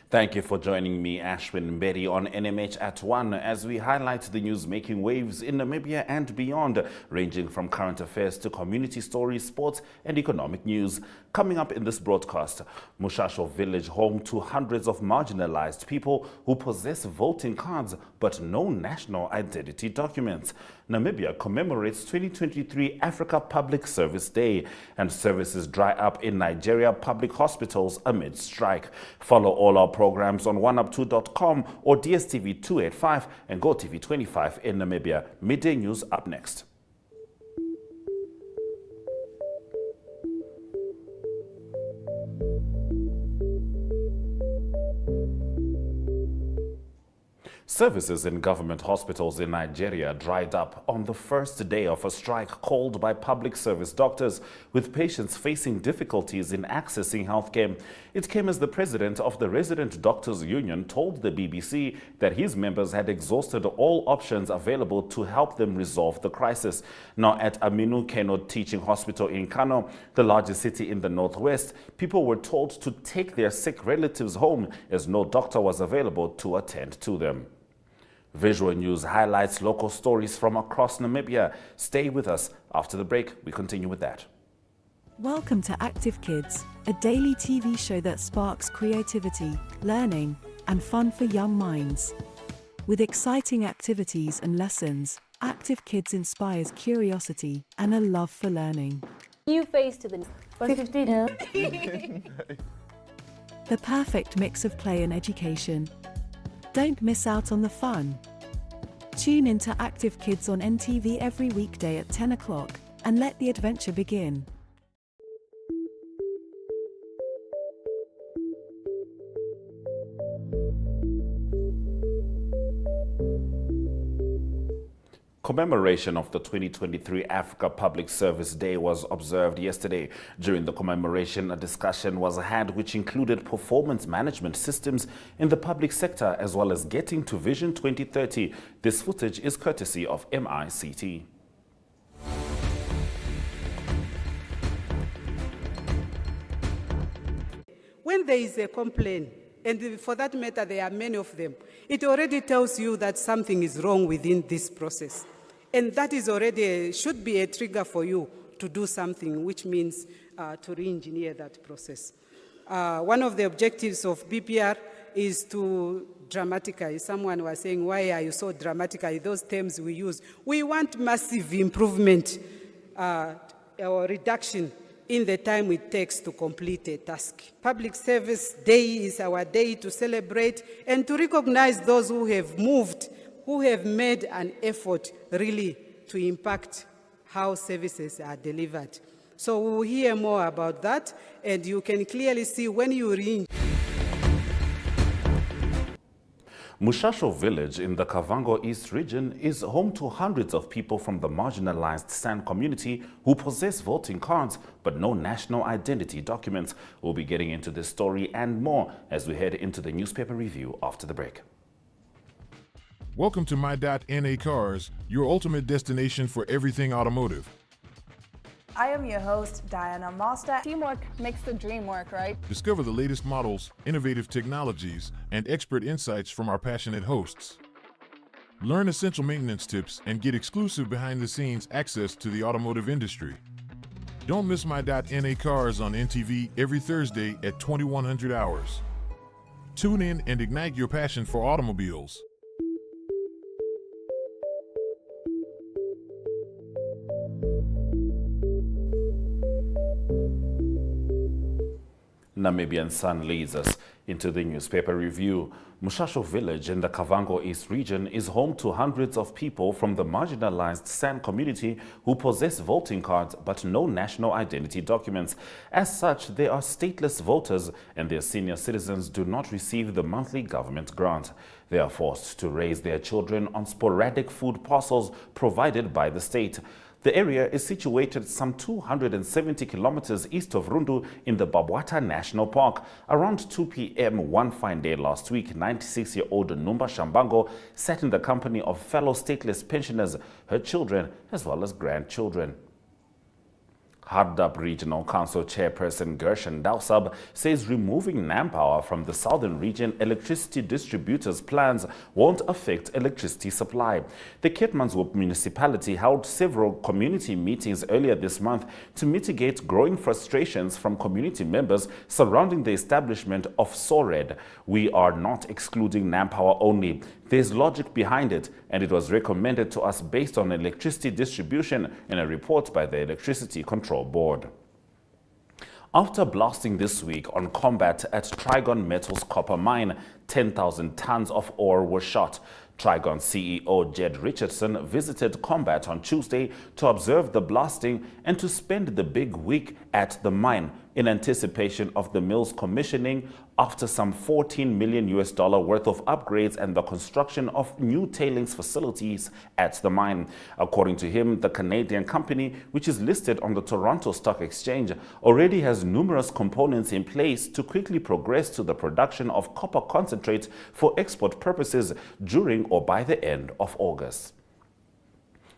Thank you for joining me, Ashwin Mbedi, on NMH at 1 as we highlight the news making waves in Namibia and beyond, ranging from current affairs to community stories, sports and economic news. Coming up in this broadcast, Mushasho village home to hundreds of marginalized people who possess voting cards but no national identity documents. Namibia commemorates 2023 Africa Public Service Day, and services dry up in Nigeria public hospitals amid strike. Follow all our programs on oneup2.com or DSTV 285 and GoTV 25 in Namibia. Midday news up next. Services in government hospitals in Nigeria dried up on the first day of a strike called by public service doctors, with patients facing difficulties in accessing healthcare. It came as the president of the Resident Doctors Union told the BBC that his members had exhausted all options available to help them resolve the crisis. Now, at Aminu Kano Teaching Hospital in Kano, the largest city in the northwest, people were told to take their sick relatives home as no doctor was available to attend to them. Visual News highlights local stories from across Namibia. Stay with us. After the break, we continue with that. Welcome to Active Kids, a daily TV show that sparks creativity, learning, and fun for young minds. With exciting activities and lessons, Active Kids inspires curiosity and a love for learning. New face to the 115. The perfect mix of play and education. Don't miss out on the fun. Tune in to Active Kids on NTV every weekday at 10 o'clock and let the adventure begin. Commemoration of the 2023 Africa Public Service Day was observed yesterday. During the commemoration, a discussion was had which included performance management systems in the public sector as well as getting to Vision 2030. This footage is courtesy of MICT. When there is a complaint, and for that matter there are many of them, it already tells you that something is wrong within this process. And that is already should be a trigger for you to do something, which means to re-engineer that process. One of the objectives of BPR is to dramatize. Someone was saying, why are you so dramatic? Those terms we use. We want massive improvement or reduction in the time it takes to complete a task. Public Service Day is our day to celebrate and to recognize those who have moved, who have made an effort really to impact how services are delivered. So we'll hear more about that, and you can clearly see when you read. Mushasho village in the Kavango East region is home to hundreds of people from the marginalized San community who possess voting cards but no national identity documents. We'll be getting into this story and more as we head into the newspaper review after the break. Welcome to My.NA Cars, your ultimate destination for everything automotive. I am your host, Diana Master. Teamwork makes the dream work, right? Discover the latest models, innovative technologies, and expert insights from our passionate hosts. Learn essential maintenance tips and get exclusive behind-the-scenes access to the automotive industry. Don't miss My.NA Cars on NTV every Thursday at 2100 hours. Tune in and ignite your passion for automobiles. Namibian Sun leads us into the newspaper review. Mushasho village in the Kavango East region is home to hundreds of people from the marginalized San community who possess voting cards but no national identity documents. As such, they are stateless voters and their senior citizens do not receive the monthly government grant. They are forced to raise their children on sporadic food parcels provided by the state. The area is situated some 270 kilometers east of Rundu in the Babwata National Park. Around 2 p.m. one fine day last week, 96-year-old Numba Shambango sat in the company of fellow stateless pensioners, her children, as well as grandchildren. Hardap Regional Council Chairperson Gershon Dausab says removing Nampower from the southern region electricity distributors' plans won't affect electricity supply. The Keetmanshoop municipality held several community meetings earlier this month to mitigate growing frustrations from community members surrounding the establishment of SORED. We are not excluding Nampower only. There's logic behind it, and it was recommended to us based on electricity distribution in a report by the Electricity Control Board. After blasting this week on combat at Trigon Metals copper mine, 10,000 tons of ore were shot. Trigon CEO Jed Richardson visited combat on Tuesday to observe the blasting and to spend the big week at the mine in anticipation of the mill's commissioning after some $14 million worth of upgrades and the construction of new tailings facilities at the mine. According to him, the Canadian company, which is listed on the Toronto Stock Exchange, already has numerous components in place to quickly progress to the production of copper concentrate for export purposes during or by the end of August.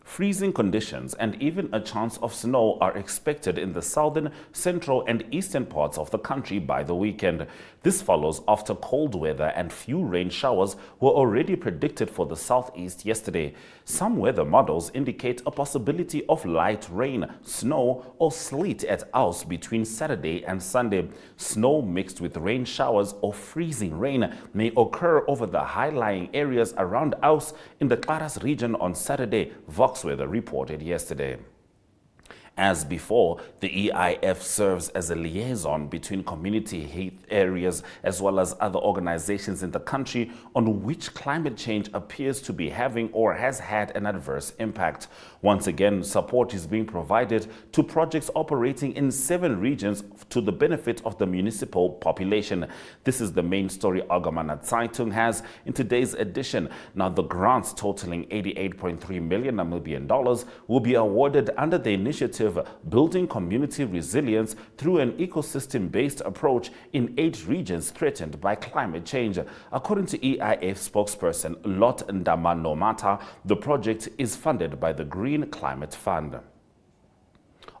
Freezing conditions and even a chance of snow are expected in the southern, central and eastern parts of the country by the weekend. This follows after cold weather and few rain showers were already predicted for the southeast yesterday. Some weather models indicate a possibility of light rain, snow or sleet at Aus between Saturday and Sunday. Snow mixed with rain showers or freezing rain may occur over the high-lying areas around Aus in the Klaras region on Saturday, Vox Weather reported yesterday. As before, the EIF serves as a liaison between community health areas as well as other organizations in the country on which climate change appears to be having or has had an adverse impact. Once again, support is being provided to projects operating in 7 regions to the benefit of the municipal population. This is the main story Algemene Zeitung has in today's edition. Now, the grants totaling 88.3 million Namibian dollars will be awarded under the initiative Building Community Resilience through an ecosystem-based approach in 8 regions threatened by climate change. According to EIF spokesperson Lot Ndamanomata, the project is funded by the Green Climate Fund.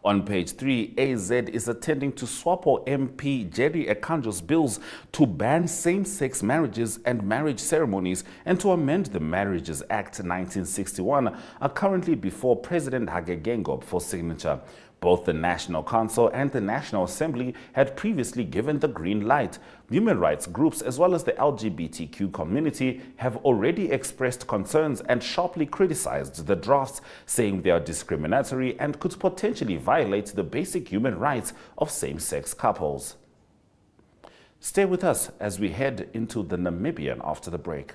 On page 3, AZ is attending to SWAPO MP Jerry Ekanjo's bills to ban same-sex marriages and marriage ceremonies and to amend the Marriages Act 1961 are currently before President Hage Geingob for signature. Both the National Council and the National Assembly had previously given the green light. Human rights groups as well as the LGBTQ community have already expressed concerns and sharply criticized the drafts, saying they are discriminatory and could potentially violate the basic human rights of same-sex couples. Stay with us as we head into the Namibian after the break.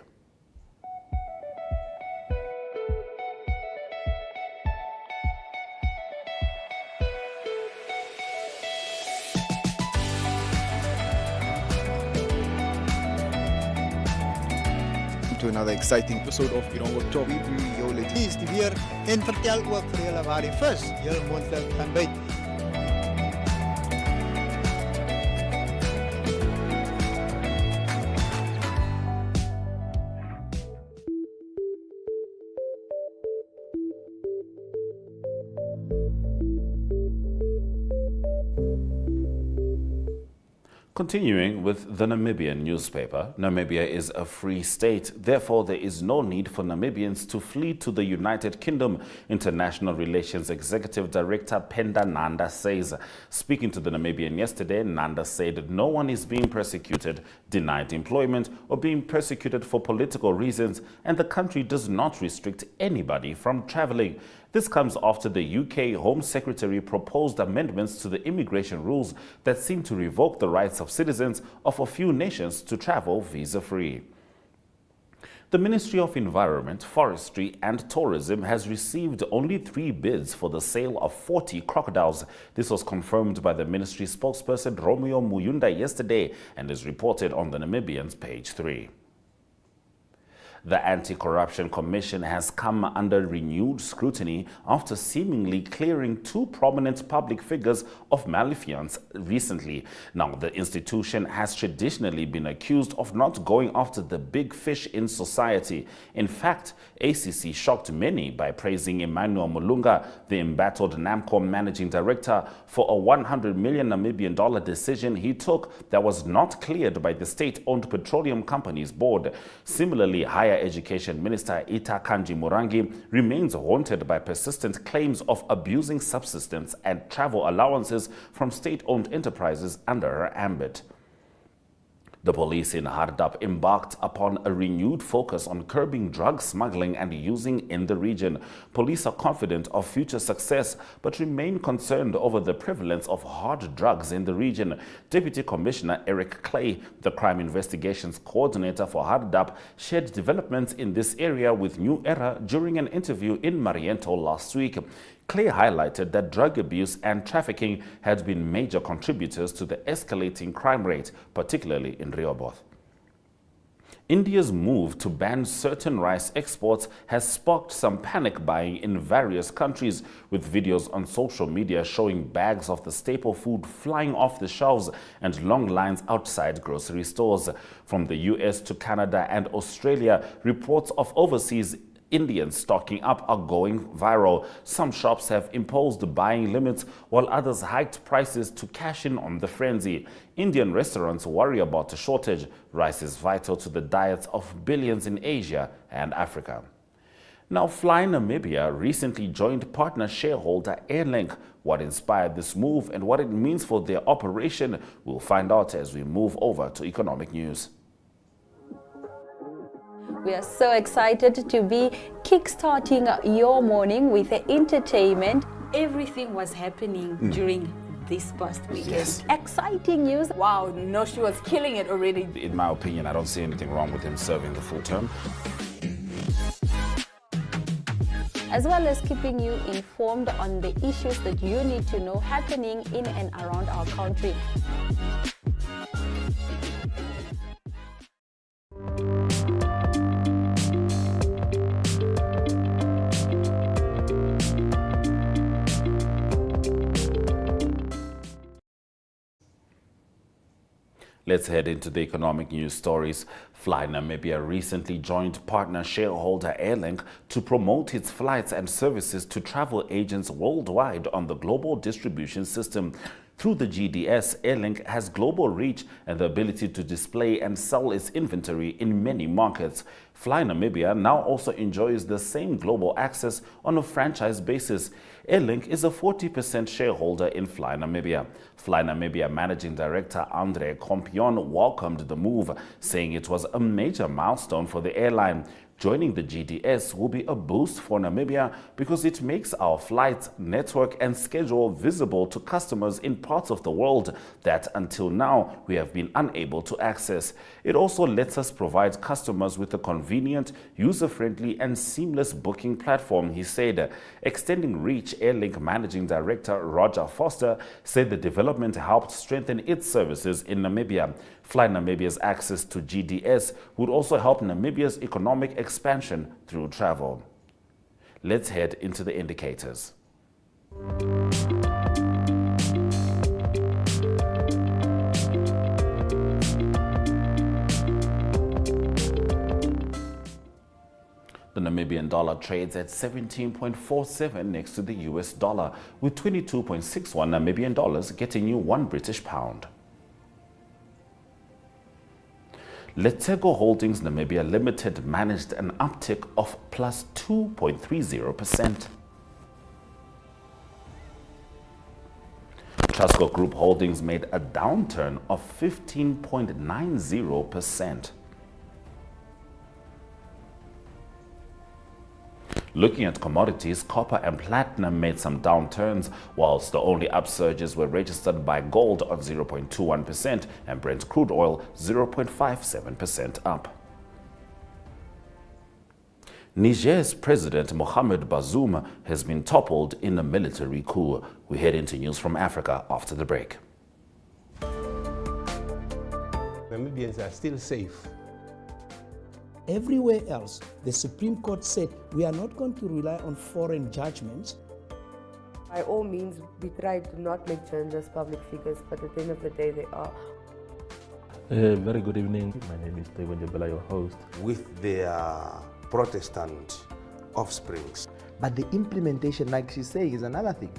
To another exciting episode of Ironggo Top. Jou is die weer en vertel ook vir julle waar die vis heel moontlik kan byt. Continuing with the Namibian newspaper, Namibia is a free state. Therefore, there is no need for Namibians to flee to the United Kingdom, International Relations Executive Director Penda Nanda says. Speaking to the Namibian yesterday, Nanda said no one is being persecuted, denied employment, or being persecuted for political reasons, and the country does not restrict anybody from traveling. This comes after the UK Home Secretary proposed amendments to the immigration rules that seem to revoke the rights of citizens of a few nations to travel visa-free. The Ministry of Environment, Forestry and Tourism has received only 3 bids for the sale of 40 crocodiles. This was confirmed by the ministry spokesperson Romeo Muyunda yesterday and is reported on the Namibian's page 3. The Anti-Corruption Commission has come under renewed scrutiny after seemingly clearing two prominent public figures of malfeasance recently. Now, the institution has traditionally been accused of not going after the big fish in society. In fact, ACC shocked many by praising Emmanuel Mulunga, the embattled NAMCO managing director, for a 100 million Namibian dollar decision he took that was not cleared by the state-owned petroleum company's board. Similarly, Higher Education Minister Ita Kanji Murangi remains haunted by persistent claims of abusing subsistence and travel allowances from state-owned enterprises under her ambit. The police in Hardap embarked upon a renewed focus on curbing drug smuggling and using in the region. Police are confident of future success, but remain concerned over the prevalence of hard drugs in the region. Deputy Commissioner Eric Clay, the Crime Investigations Coordinator for Hardap, shared developments in this area with New Era during an interview in Mariento last week. Clay highlighted that drug abuse and trafficking had been major contributors to the escalating crime rate, particularly in Rehoboth. India's move to ban certain rice exports has sparked some panic buying in various countries, with videos on social media showing bags of the staple food flying off the shelves and long lines outside grocery stores. From the US to Canada and Australia, reports of overseas Indians stocking up are going viral. Some shops have imposed buying limits, while others hiked prices to cash in on the frenzy. Indian restaurants worry about a shortage. Rice is vital to the diets of billions in Asia and Africa. Now, Fly Namibia recently joined partner shareholder Airlink. What inspired this move and what it means for their operation, we'll find out as we move over to economic news. We are so excited to be kickstarting your morning with entertainment. Everything was happening during this past weekend. Yes. Exciting news. Wow, no, she was killing it already. In my opinion, I don't see anything wrong with him serving the full term. As well as keeping you informed on the issues that you need to know happening in and around our country. Let's head into the economic news stories. Fly Namibia recently joined partner shareholder Airlink to promote its flights and services to travel agents worldwide on the global distribution system. Through the GDS, Airlink has global reach and the ability to display and sell its inventory in many markets. Fly Namibia now also enjoys the same global access on a franchise basis. Airlink is a 40% shareholder in Fly Namibia. Fly Namibia Managing Director Andre Compion welcomed the move, saying it was a major milestone for the airline. Joining the GDS will be a boost for Namibia because it makes our flight network and schedule visible to customers in parts of the world that until now we have been unable to access. It also lets us provide customers with a convenient, user-friendly and seamless booking platform, he said. Extending reach, Airlink Managing Director Roger Foster said the development helped strengthen its services in Namibia. Fly Namibia's access to GDS would also help Namibia's economic expansion through travel. Let's head into the indicators. The Namibian dollar trades at 17.47 next to the US dollar, with 22.61 Namibian dollars getting you 1 British pound. Letego Holdings Namibia Limited managed an uptick of plus 2.30%. Trustco Group Holdings made a downturn of 15.90%. Looking at commodities, copper and platinum made some downturns, whilst the only upsurges were registered by gold on 0.21% and Brent crude oil 0.57% up. Niger's President Mohamed Bazoum has been toppled in a military coup. We head into news from Africa after the break. Namibians are still safe. Everywhere else, the Supreme Court said we are not going to rely on foreign judgments. By all means, we try to not make journalists public figures, but at the end of the day, they are. Very good evening. My name is Steven Jabela, your host. With their Protestant offsprings. But the implementation, like she's saying, is another thing.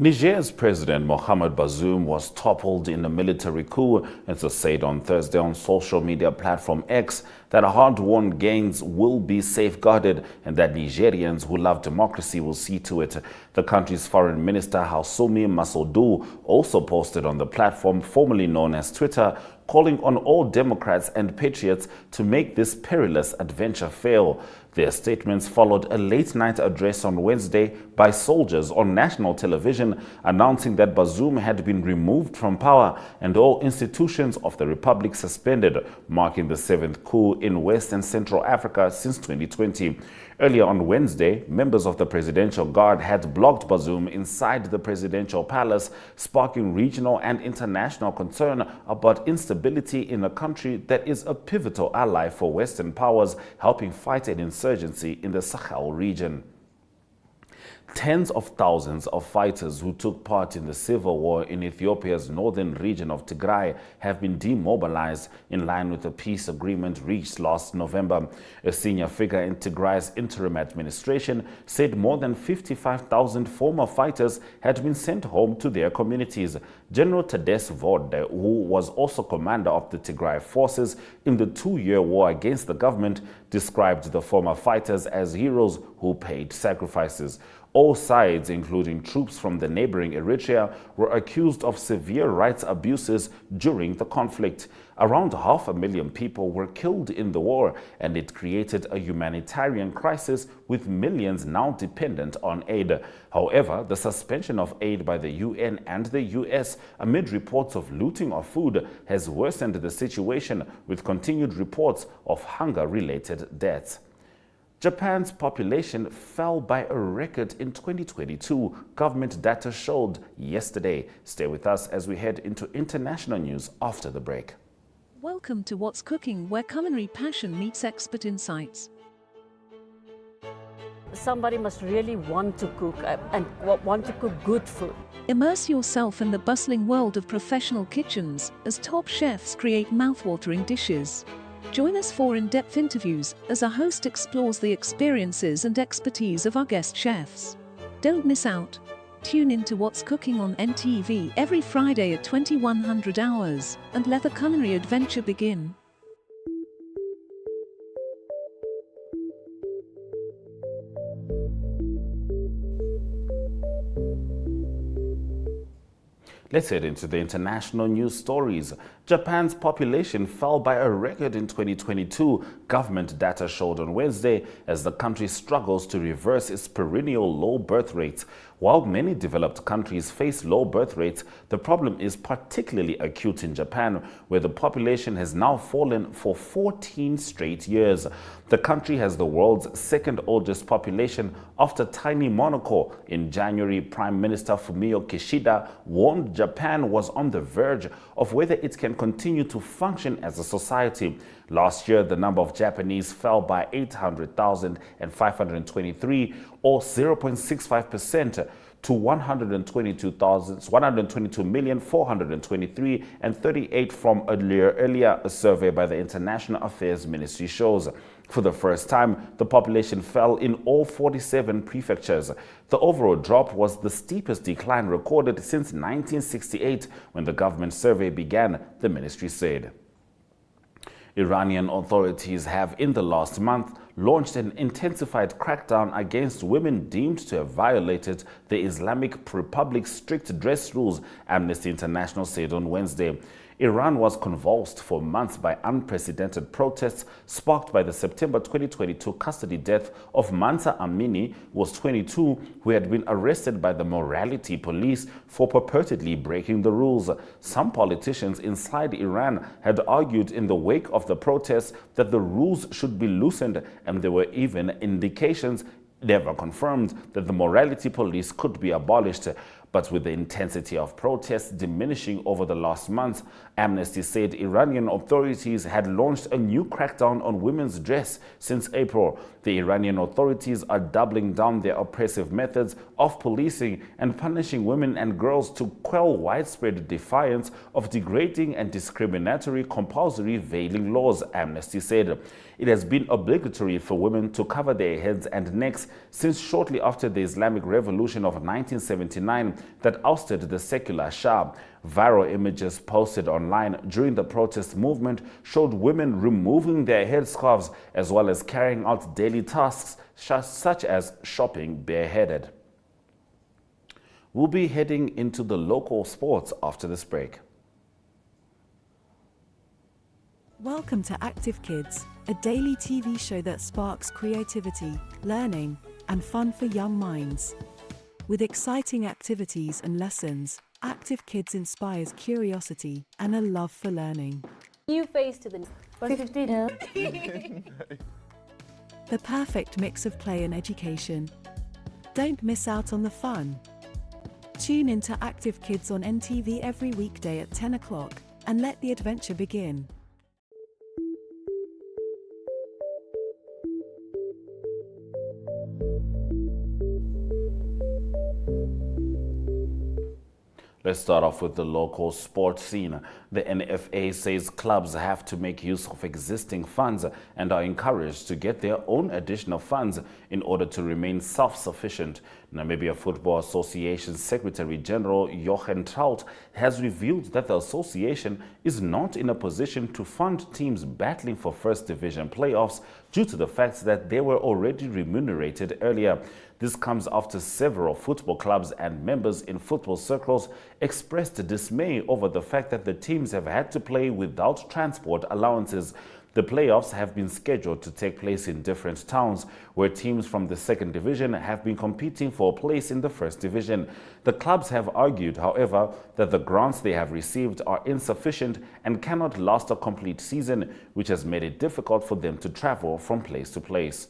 Niger's President Mohamed Bazoum was toppled in a military coup, and so said on Thursday on social media platform X that hard-won gains will be safeguarded and that Nigerians who love democracy will see to it. The country's foreign minister Hassoumi Massaoudou also posted on the platform formerly known as Twitter, calling on all Democrats and patriots to make this perilous adventure fail. Their statements followed a late-night address on Wednesday by soldiers on national television announcing that Bazoum had been removed from power and all institutions of the republic suspended, marking the 7th coup in West and Central Africa since 2020. Earlier on Wednesday, members of the Presidential Guard had blocked Bazoum inside the presidential palace, sparking regional and international concern about instability in a country that is a pivotal ally for Western powers helping fight an insurgency in the Sahel region. Tens of thousands of fighters who took part in the civil war in Ethiopia's northern region of Tigray have been demobilized in line with the peace agreement reached last November. A senior figure in Tigray's interim administration said more than 55,000 former fighters had been sent home to their communities. General Tadesse Vode, who was also commander of the Tigray forces in the 2-year war against the government, described the former fighters as heroes who paid sacrifices. All sides, including troops from the neighboring Eritrea, were accused of severe rights abuses during the conflict. Around 500,000 people were killed in the war, and it created a humanitarian crisis with millions now dependent on aid. However, the suspension of aid by the UN and the US amid reports of looting of food has worsened the situation, with continued reports of hunger-related deaths. Japan's population fell by a record in 2022, government data showed yesterday. Stay with us as we head into international news after the break. Welcome to What's Cooking, where culinary passion meets expert insights. Somebody must really want to cook and want to cook good food. Immerse yourself in the bustling world of professional kitchens as top chefs create mouthwatering dishes. Join us for in-depth interviews as our host explores the experiences and expertise of our guest chefs. Don't miss out. Tune in to What's Cooking on NTV every Friday at 2100 hours and let the culinary adventure begin. Let's head into the international news stories. Japan's population fell by a record in 2022, government data showed on Wednesday, as the country struggles to reverse its perennial low birth rates. While many developed countries face low birth rates, the problem is particularly acute in Japan, where the population has now fallen for 14 straight years. The country has the world's second oldest population after tiny Monaco. In January, Prime Minister Fumio Kishida warned Japan was on the verge of whether it can continue to function as a society. Last year, the number of Japanese fell by 800,523, or 0.65%, to 122,423,38 from earlier, a survey by the International Affairs Ministry shows. For the first time, the population fell in all 47 prefectures. The overall drop was the steepest decline recorded since 1968, when the government survey began, the ministry said. Iranian authorities have, in the last month, launched an intensified crackdown against women deemed to have violated the Islamic Republic's strict dress rules, Amnesty International said on Wednesday. Iran was convulsed for months by unprecedented protests sparked by the September 2022 custody death of Mansa Amini, who was 22, who had been arrested by the morality police for purportedly breaking the rules. Some politicians inside Iran had argued in the wake of the protests that the rules should be loosened, and there were even indications, never confirmed, that the morality police could be abolished. But with the intensity of protests diminishing over the last month, Amnesty said Iranian authorities had launched a new crackdown on women's dress since April. The Iranian authorities are doubling down their oppressive methods of policing and punishing women and girls to quell widespread defiance of degrading and discriminatory compulsory veiling laws, Amnesty said. It has been obligatory for women to cover their heads and necks since shortly after the Islamic Revolution of 1979 that ousted the secular Shah. Viral images posted online during the protest movement showed women removing their headscarves as well as carrying out daily tasks such as shopping bareheaded. We'll be heading into the local sports after this break. Welcome to Active Kids, a daily TV show that sparks creativity, learning, and fun for young minds. With exciting activities and lessons, Active Kids inspires curiosity and a love for learning. New face to the 15. The perfect mix of play and education. Don't miss out on the fun. Tune into Active Kids on NTV every weekday at 10 o'clock and let the adventure begin. Let's start off with the local sports scene. The NFA says clubs have to make use of existing funds and are encouraged to get their own additional funds in order to remain self-sufficient. Namibia Football Association Secretary General Jochen Trout has revealed that the association is not in a position to fund teams battling for First Division playoffs due to the fact that they were already remunerated earlier. This comes after several football clubs and members in football circles expressed dismay over the fact that the teams have had to play without transport allowances. The playoffs have been scheduled to take place in different towns, where teams from the second division have been competing for a place in the first division. The clubs have argued, however, that the grants they have received are insufficient and cannot last a complete season, which has made it difficult for them to travel from place to place.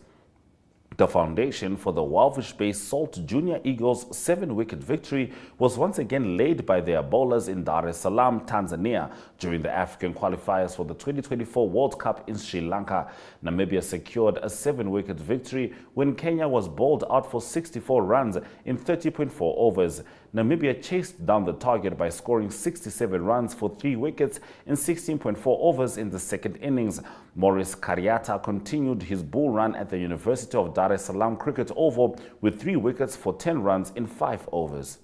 The foundation for the Walvish-based Salt Junior Eagles' 7-wicket victory was once again laid by their bowlers in Dar es Salaam, Tanzania, during the African qualifiers for the 2024 World Cup in Sri Lanka. Namibia secured a 7-wicket victory when Kenya was bowled out for 64 runs in 30.4 overs. Namibia chased down the target by scoring 67 runs for 3 wickets in 16.4 overs in the second innings. Maurice Kariata continued his bull run at the University of Dar es Salaam Cricket Oval with 3 wickets for 10 runs in 5 overs.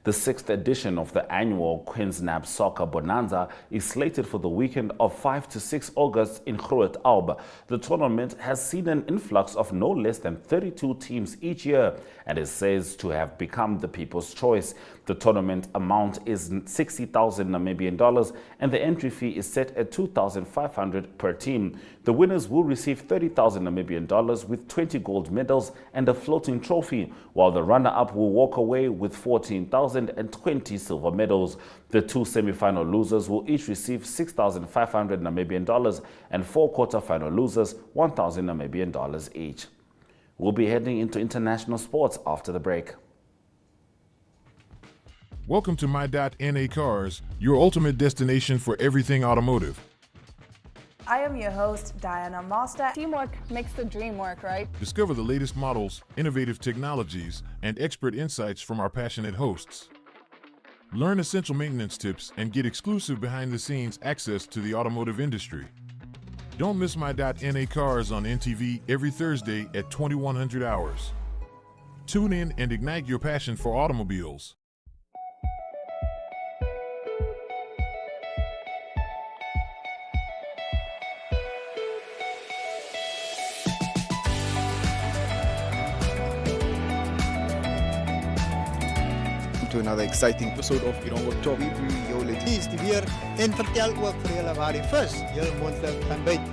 The 6th edition of the annual Queensnap Soccer Bonanza is slated for the weekend of 5 to 6 August in Groot Alb. The tournament has seen an influx of no less than 32 teams each year and is said to have become the people's choice. The tournament amount is 60,000 Namibian dollars and the entry fee is set at 2,500 per team. The winners will receive 30,000 Namibian dollars with 20 gold medals and a floating trophy, while the runner-up will walk away with 14,000 and 20 silver medals. The 2 semi-final losers will each receive 6,500 Namibian dollars and 4 quarter-final losers 1,000 Namibian dollars each. We'll be heading into international sports after the break. Welcome to My.NA Cars, your ultimate destination for everything automotive. I am your host, Diana Master. Teamwork makes the dream work, right? Discover the latest models, innovative technologies, and expert insights from our passionate hosts. Learn essential maintenance tips and get exclusive behind-the-scenes access to the automotive industry. Don't miss My.NA Cars on NTV every Thursday at 2100 hours. Tune in and ignite your passion for automobiles. to another exciting episode of Hierong op Job. Jou is die weer en vertel ook vir julle waar die vis heel moontlik kan byt.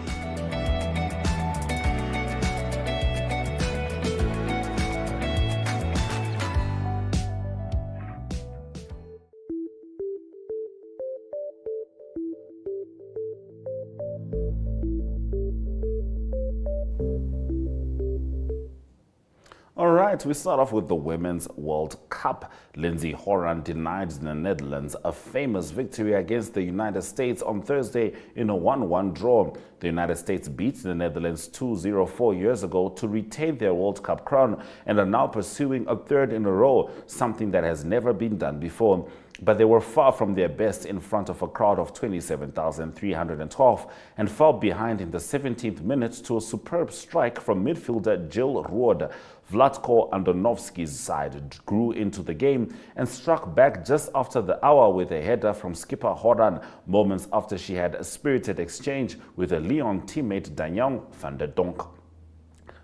All right, we start off with the Women's World Cup. Lindsey Horan denied the Netherlands a famous victory against the United States on Thursday in a 1-1 draw. The United States beat the Netherlands 2-0 4 years ago to retain their World Cup crown and are now pursuing a third in a row, something that has never been done before. But they were far from their best in front of a crowd of 27,312 and fell behind in the 17th minute to a superb strike from midfielder Jill Roord. Vlatko Andonovski's side grew into the game and struck back just after the hour with a header from skipper Horan, moments after she had a spirited exchange with a Lyon teammate Daniel van der Donk.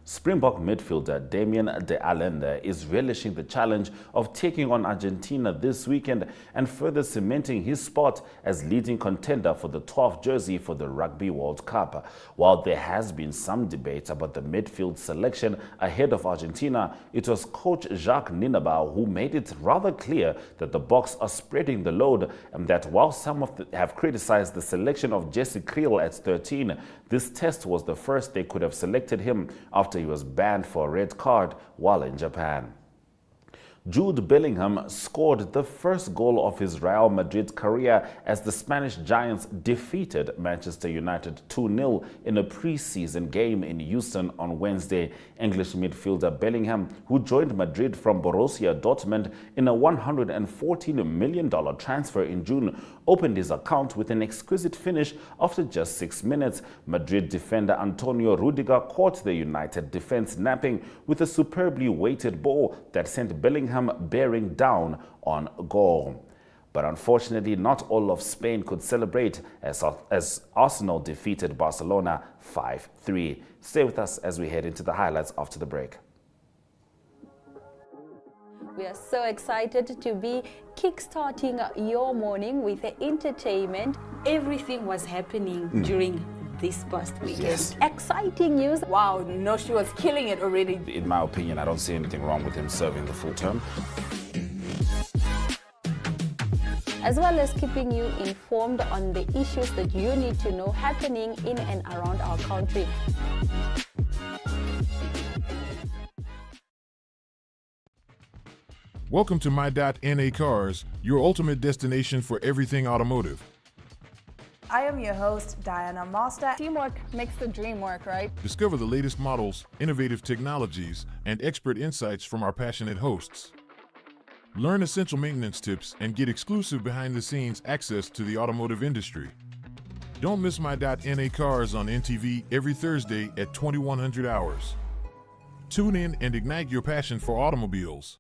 Springbok midfielder Damien de Allende is relishing the challenge of taking on Argentina this weekend and further cementing his spot as leading contender for the 12th jersey for the Rugby World Cup. While there has been some debate about the midfield selection ahead of Argentina, it was coach Jacques Ninabau who made it rather clear that the Boks are spreading the load and that while some have criticized the selection of Jesse Kriel at 13, this test was the first they could have selected him after he was banned for a red card while in Japan. Jude Bellingham scored the first goal of his Real Madrid career as the Spanish Giants defeated Manchester United 2-0 in a preseason game in Houston on Wednesday. English midfielder Bellingham, who joined Madrid from Borussia Dortmund in a $114 million transfer in June, opened his account with an exquisite finish after just 6 minutes. Madrid defender Antonio Rudiger caught the United defense napping with a superbly weighted ball that sent Bellingham bearing down on goal. But unfortunately, not all of Spain could celebrate as Arsenal defeated Barcelona 5-3. Stay with us as we head into the highlights after the break. We are so excited to be kickstarting your morning with the entertainment. Everything was happening during this past weekend. Yes. Exciting news. Wow, no, she was killing it already. In my opinion, I don't see anything wrong with him serving the full term. As well as keeping you informed on the issues that you need to know happening in and around our country. Welcome to My.NA Cars, your ultimate destination for everything automotive. I am your host, Diana Master. Teamwork makes the dream work, right? Discover the latest models, innovative technologies, and expert insights from our passionate hosts. Learn essential maintenance tips and get exclusive behind-the-scenes access to the automotive industry. Don't miss My.NA Cars on NTV every Thursday at 2100 hours. Tune in and ignite your passion for automobiles.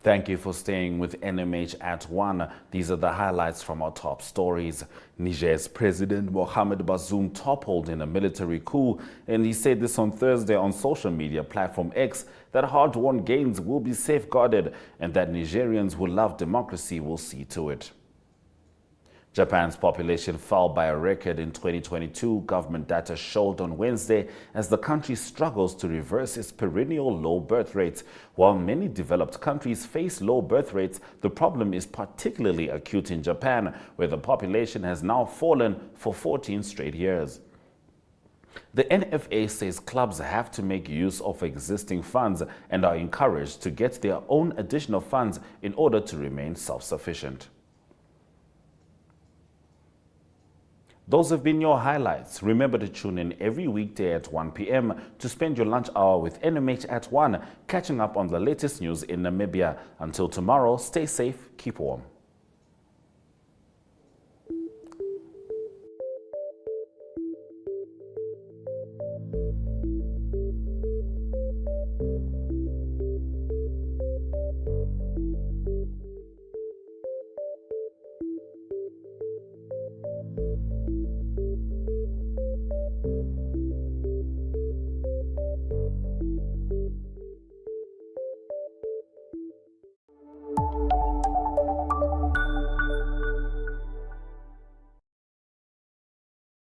Thank you for staying with NMH at 1. These are the highlights from our top stories. Niger's President Mohamed Bazoum toppled in a military coup, and he said this on Thursday on social media platform X that hard-won gains will be safeguarded and that Nigerians who love democracy will see to it. Japan's population fell by a record in 2022, government data showed on Wednesday, as the country struggles to reverse its perennial low birth rates. While many developed countries face low birth rates, the problem is particularly acute in Japan, where the population has now fallen for 14 straight years. The NFA says clubs have to make use of existing funds and are encouraged to get their own additional funds in order to remain self-sufficient. Those have been your highlights. Remember to tune in every weekday at 1 p.m. to spend your lunch hour with NMH at 1, catching up on the latest news in Namibia. Until tomorrow, stay safe, keep warm.